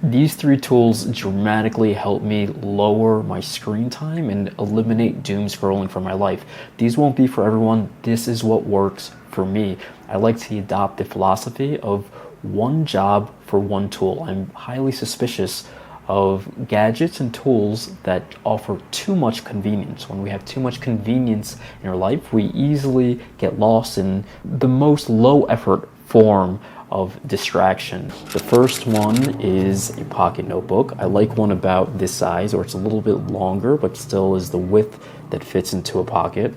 These three tools dramatically help me lower my screen time and eliminate doom scrolling from my life. These won't be for everyone. This is what works for me. I like to adopt the philosophy of one job for one tool. I'm highly suspicious of gadgets and tools that offer too much convenience. When we have too much convenience in our life, we easily get lost in the most low effort form of distraction. The first one is a pocket notebook. I like one about this size, or it's a little bit longer, but still is the width that fits into a pocket.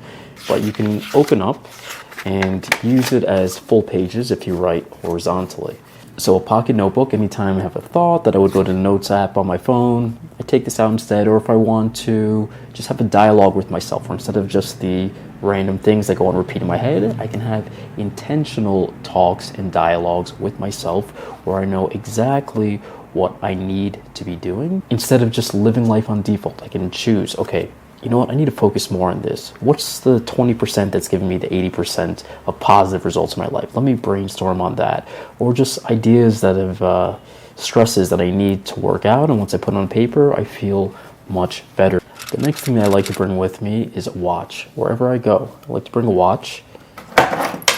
But you can open up and use it as full pages if you write horizontally. So a pocket notebook, anytime I have a thought that I would go to the notes app on my phone, I take this out instead. Or if I want to just have a dialogue with myself, or instead of just the random things that go on repeat in my head, I can have intentional talks and dialogues with myself where I know exactly what I need to be doing. Instead of just living life on default, I can choose, okay, you know what, I need to focus more on this. What's the 20% that's giving me the 80% of positive results in my life? Let me brainstorm on that. Or just ideas that have stresses that I need to work out, and once I put it on paper, I feel much better. The next thing that I like to bring with me is a watch. Wherever I go, I like to bring a watch.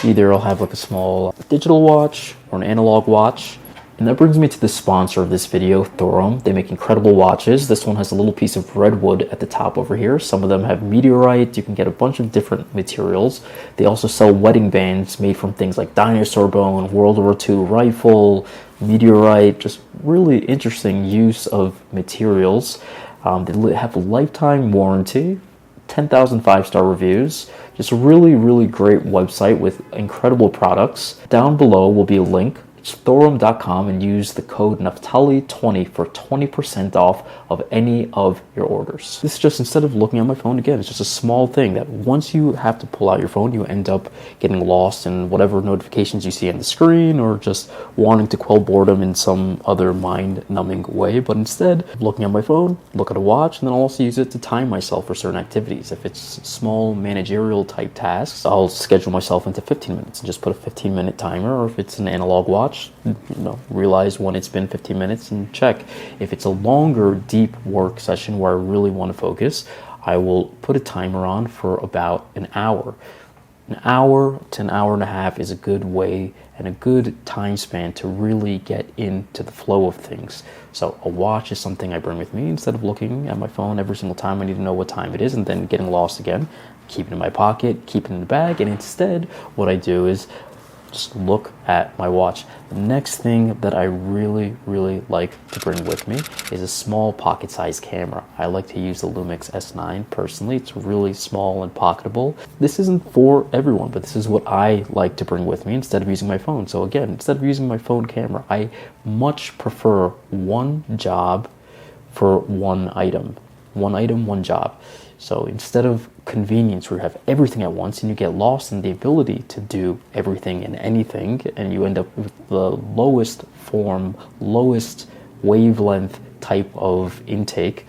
Either I'll have like a small digital watch or an analog watch. And that brings me to the sponsor of this video, Thorum. They make incredible watches. This one has a little piece of redwood at the top over here. Some of them have meteorite. You can get a bunch of different materials. They also sell wedding bands made from things like dinosaur bone, World War II rifle, meteorite, just really interesting use of materials. They have a lifetime warranty, 10,000 five-star reviews. Just a really, really great website with incredible products. Down below will be a link. It's Thorum.com, and use the code Naftali20 for 20% off of any of your orders. This is just, instead of looking at my phone again, it's just a small thing that once you have to pull out your phone, you end up getting lost in whatever notifications you see on the screen, or just wanting to quell boredom in some other mind-numbing way. But instead, looking at my phone, look at a watch, and then I'll also use it to time myself for certain activities. If it's small managerial type tasks, I'll schedule myself into 15 minutes and just put a 15-minute timer. Or if it's an analog watch, realize when it's been 15 minutes and check. If it's a longer, deep work session where I really want to focus, I will put a timer on for about an hour. An hour to an hour and a half is a good way and a good time span to really get into the flow of things. So a watch is something I bring with me instead of looking at my phone every single time I need to know what time it is and then getting lost again. Keep it in my pocket, keep it in the bag, and instead what I do is just look at my watch. The next thing that I really, really like to bring with me is a small pocket-sized camera. I like to use the Lumix S9 personally. It's really small and pocketable. This isn't for everyone, but this is what I like to bring with me instead of using my phone. So again, instead of using my phone camera, I much prefer one job for one item. One item, one job. So instead of convenience where you have everything at once and you get lost in the ability to do everything and anything, and you end up with the lowest form, lowest wavelength type of intake,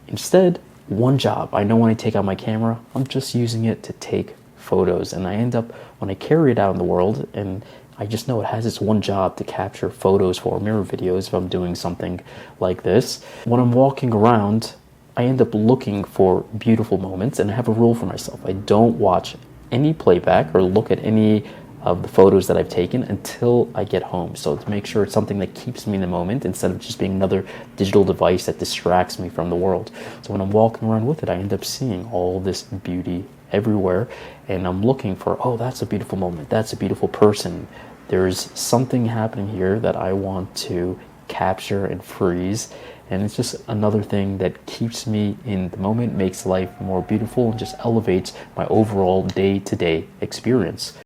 instead, one job. I know when I take out my camera, I'm just using it to take photos, and I end up, when I carry it out in the world, and I just know it has its one job to capture photos for mirror videos if I'm doing something like this. When I'm walking around, I end up looking for beautiful moments, and I have a rule for myself. I don't watch any playback or look at any of the photos that I've taken until I get home. So to make sure it's something that keeps me in the moment instead of just being another digital device that distracts me from the world. So when I'm walking around with it, I end up seeing all this beauty everywhere, and I'm looking for, oh, that's a beautiful moment. That's a beautiful person. There's something happening here that I want to capture and freeze. And it's just another thing that keeps me in the moment, makes life more beautiful, and just elevates my overall day-to-day experience.